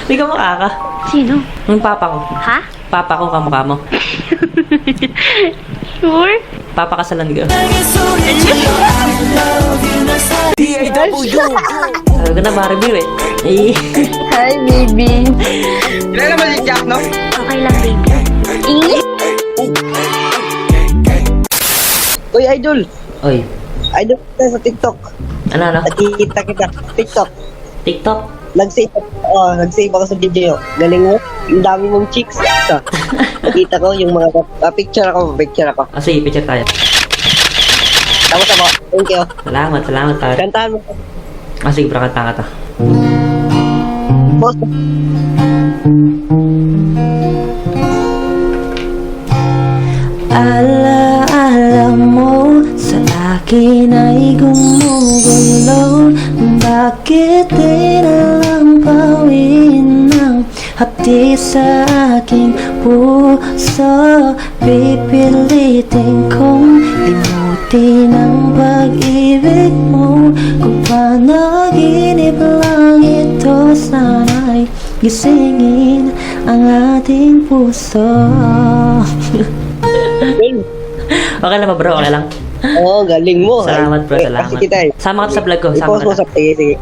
May kamukha ka. Sino? Yung papa ko. Ha? Papa ko kamukha mo. Sure? Papakasalan ko. DAW! Sabi ko na ma-review eh. Eh. Hi, baby. Kailan naman si Jack, no? Okay lang, baby. Uy, Idol! Oy. Idol kita sa TikTok. Ano? Nakikita kita. TikTok. TikTok? Nag-save ako sa video. Galing mo. Yung dami mong chicks. Nakita ko yung mga picture ako. Ah, sige, picture tayo. Tapos ako. Thank you. Salamat tayo. Kantahan mo. Ah, sige, bro, kanta ka ta. Boss. Alaala mo sa akin ay gumugulo. Bakit di na lang pawin ng hapdi sa aking puso? Pipilitin kong limutin ang pag-ibig mo. Kung panaginip lang ito, sana'y gisingin ang ating puso. Okay lang ba, bro? Okay lang? Oo, galing mo. Salamat, bro. Salamat. Kasi kita eh. Sama ka sa vlog ko. Sama I-post mo ka. sa sige.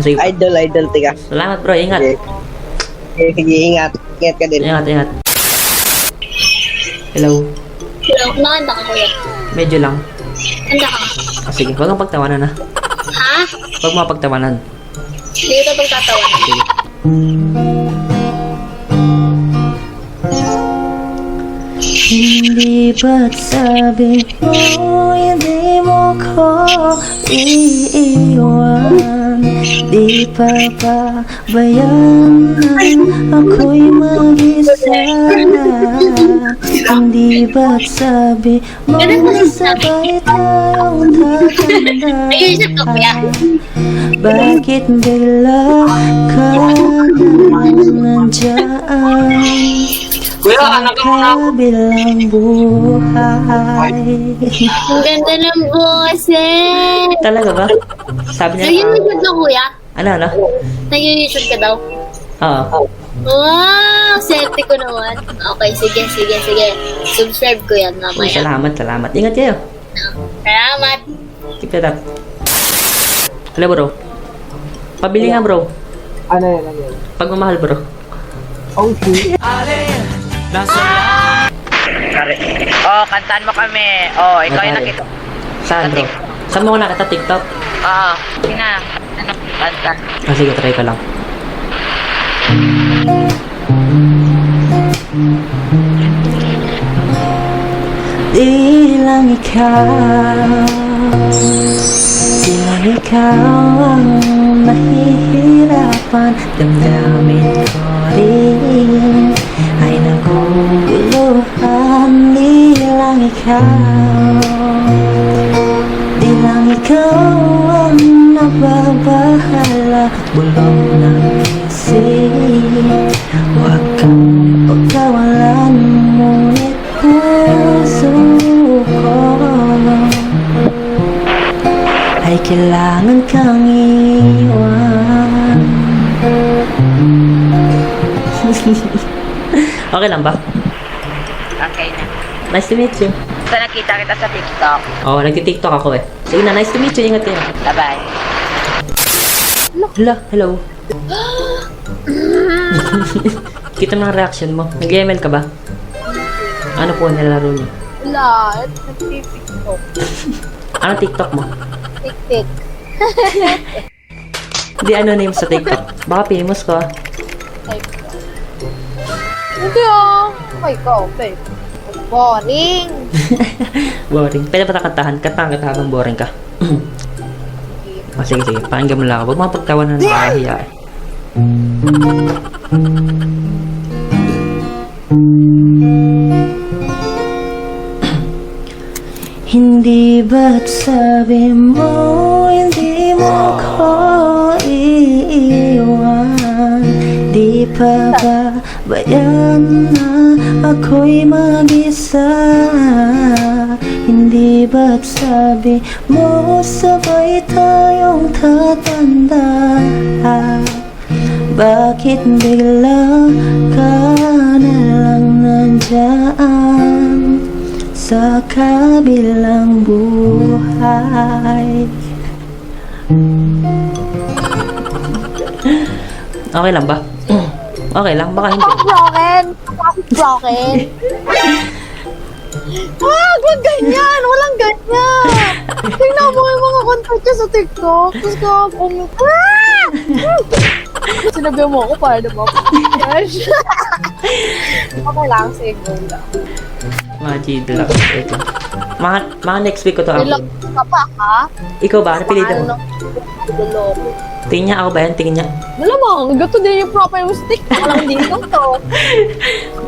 Sige, bro. Idol, tika. Salamat, bro. Ingat. Sige, ingat. Ingat ka din. Ingat. Hello. Hello, nakanta ka, kuya. Medyo lang. Kanta ka. Ah, sige, huwag kang pagtawanan na. Ha? Huwag mo pagtawanan. Hindi ito pagtatawa. Sige. Hindi ba't sabi mo hindi mo ko iiwan? Di pa ba bayan ako'y mag-isa? Hindi ba't sabi mo sabay tayong tatanda? Ayun, ko, kuya. Bakit bigla ka na nandiyan? Kuya, anak ko na ako. Kabilang buhay. Ang ganda ng boses. Talaga ba? Sabi niya. Nag-YouTube ka, kuya? Ano? Nag-YouTube ka daw? Oo. Wow! Swerte ko naman. Okay, sige. Subscribe ko yan Uy, mamaya. salamat. Ingat kayo. Salamat. Keep that up. Hello, bro. Pabili nga, bro. Ano yan? Pagmamahal, bro. Oh, shit. Oh, kantaan mo kami. Oh, ikaw yung nakita. Saan, bro? Saan mo ko nakita? TikTok? Oo, sige na. Ano, kanta. Ah, sige, try ko lang. Di lang ikaw ang mahihirapan. Damdamin ko rin ay naguguluhan. Di lang ikaw ang nababahala. Bulong ng isip, huwag kang pagkawalan. Ngunit puso ko ay kailangan kang iwan. Okay lang ba? Okay na. Nice to meet you. So, nakita kita sa TikTok. Oo, nagti-tiktok ako eh. Sige na, nice to meet you. Ingat kayo. Bye-bye. Hello. Kita mo ang reaction mo. Nag-ML ka ba? Ano po nilalaro niyo? Wala. Nag-TikTok. Ano TikTok mo? Tik-tik. Hindi ano name sa TikTok. Baka famous ka. Hindi ah. Okay ka, okay. Boring. Boring. Pwede ba kantahan? Kantahan habang boring ka. Ah, sige. Pakinggan mo lang ako. Huwag mga pagtawanan na nakahiya eh. Hindi ba't sabi mo hindi mo ko iiwan? Di pa ba bayan na ako'y mag-isa? Hindi ba't sabi mo sabay tayong tatanda? Bakit bigla ka na lang nandyan sa kabilang buhay? Okay lang ba? Okay lang, baka hindi. Broken! Broken! Wag ganyan! Walang ganyan! Tingnan mo yung mga content niya sa TikTok. Tapos kapag sinabi mo ako para na Yes. Okay lang, sige, go lang. Mga G lang. Wait lang. Mga next week ko to Ilang upload. ka pa, ha? Ikaw ba? Napilitan mo? Dulo. Tingin niya ako ba yan? Tingin niya. Malamang, gato din yung proper yung stick. Alam dito to.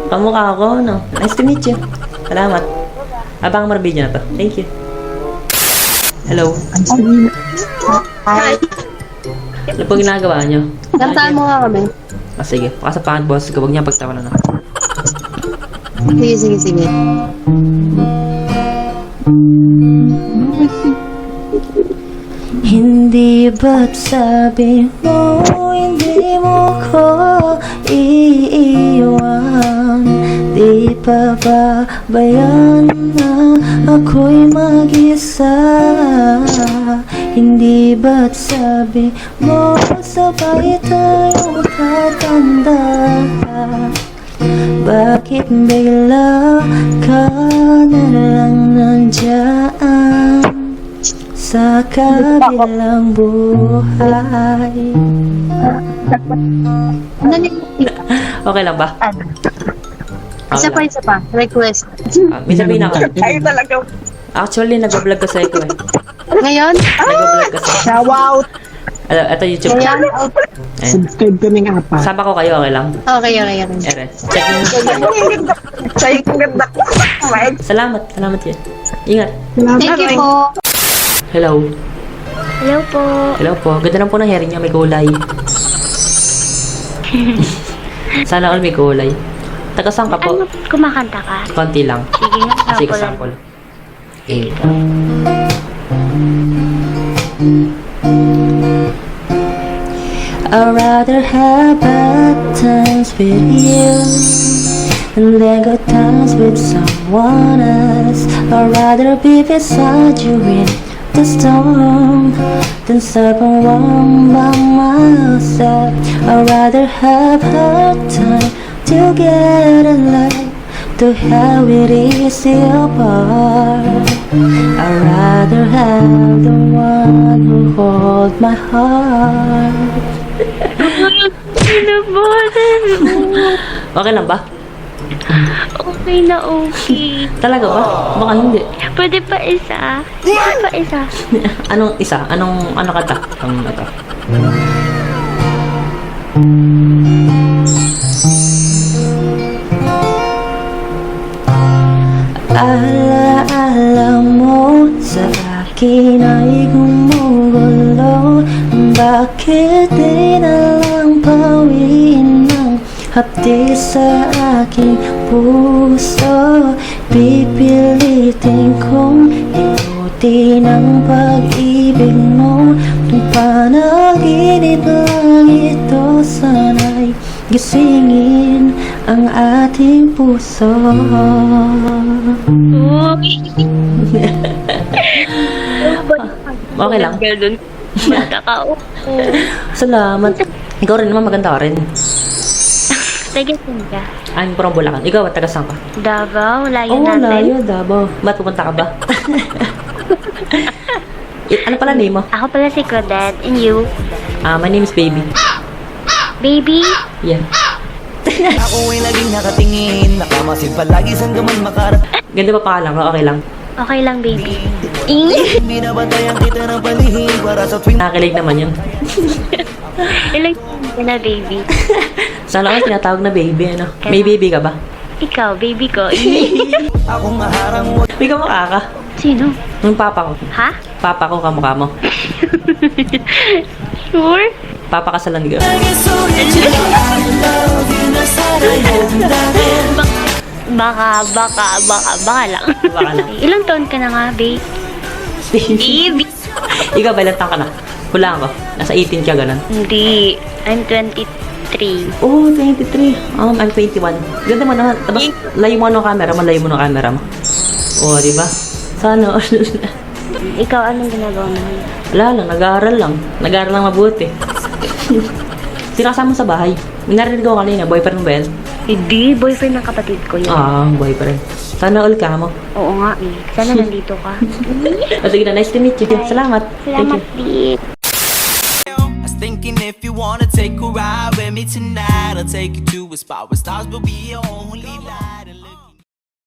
Kamukha ako, no? Nice to meet you. Salamat. Abang mo video na to. Thank you. Hello. Hi. Ano po ginagawa niyo? Kantaan mo nga kami. Ah, sige. Pakasapahan boss. Huwag niya pagtawanan ako. Sige. Hindi ba't sabi mo hindi mo ko iiwan? Di pa ba bayan na ako'y mag-isa? Hindi ba't sabi mo sabay tayong tatanda? Bakit bigla ka na lang nandyan sa kabilang buhay? Okay lang ba? Isa pa. Request. May sabihin ako. Kayo talaga. Actually, nag-vlog ko sa iko eh. Ngayon? Nag-vlog kasi. Shout out. Ito YouTube. Ngayon? Ayan. Subscribe kami nga pa. Sama ko kayo, okay lang? Okay. Ere. Check nyo. Sa'yo kong ganda. Salamat yun. Ingat. Thank you po. Hello. Hello po. Hello po. Ganda lang po ng hair niya, may kulay. Sana all may kulay. Taga saan ka po? Ano, kumakanta ka? Konti lang. Sige nga, Sige, sample. sample. Eh. I'd rather have bad times with you and then good times with someone else. I'd rather be beside you in the storm than stuck on one by myself. I'd rather have hard time to get a life to have it easy apart. I'd rather have the one who holds my heart. Okay lang ba? Okay na okay. Talaga ba? Baka hindi. Pwede pa isa. Pwede pa isa. Anong isa? Ano kata? Ang ito. Alaala mo sa akin ay gumugulo. Bakit di na lang pawin ng hapdi sa aking puso? Pipilitin kong ikutin ang pag-ibig mo. Kung panaginip lang ito, sana'y gisingin ang ating puso. Okay lang. Ganun. Bata ka. Oo. Salamat. Ikaw rin naman, maganda ka rin. Tagasan ka. I'm from Bulacan. Ikaw, taga saan ka? Davao, layo Oo, natin. layo, Davao. Ba't pupunta ka ba? Ano pala name mo? Ako pala si Claudette. And you? My name is Baby. Baby? Yeah. Ako ay laging nakatingin, nakamasid palagi saan ka man makarat. Ganda pa pangalan ko, okay lang. Okay lang, baby. Binabantayan kita ng palihim para sa tuwing Nakakilig naman yun. Ilang taon ka na, baby? Sana ka tinatawag na baby, ano? May baby ka ba? Ikaw, baby ko. akong maharang mo. May kamukha ka. Sino? Yung papa ko. Ha? Papa ko, kamukha mo. Sure? Papa kasalan ko. Baka lang. Baka lang. Ilang taon ka na nga, babe? Baby. Ikaw, ba ilang taon ka na? Hulaan ko. Nasa 18 ka, ganun. Hindi. I'm 23. Oh, 23. I'm 21. Ganda mo naman. Tapos, layo mo ng camera mo, layo mo ng camera mo. Oh, di ba? Sana. Ikaw, anong ginagawa mo? Wala lang, nag-aaral lang. Nag-aaral lang mabuti. Sino kasama mo sa bahay? Narinig ko kanina, boyfriend mo ba yan? Hindi, boyfriend ng kapatid ko yun. Boyfriend. Sana all ka mo. Oo nga eh. Sana nandito ka. Sige na, nice to meet you. Salamat. Salamat, Di. I was thinking if you wanna take a ride with me tonight, I'll take you to a spot where stars will be your only light.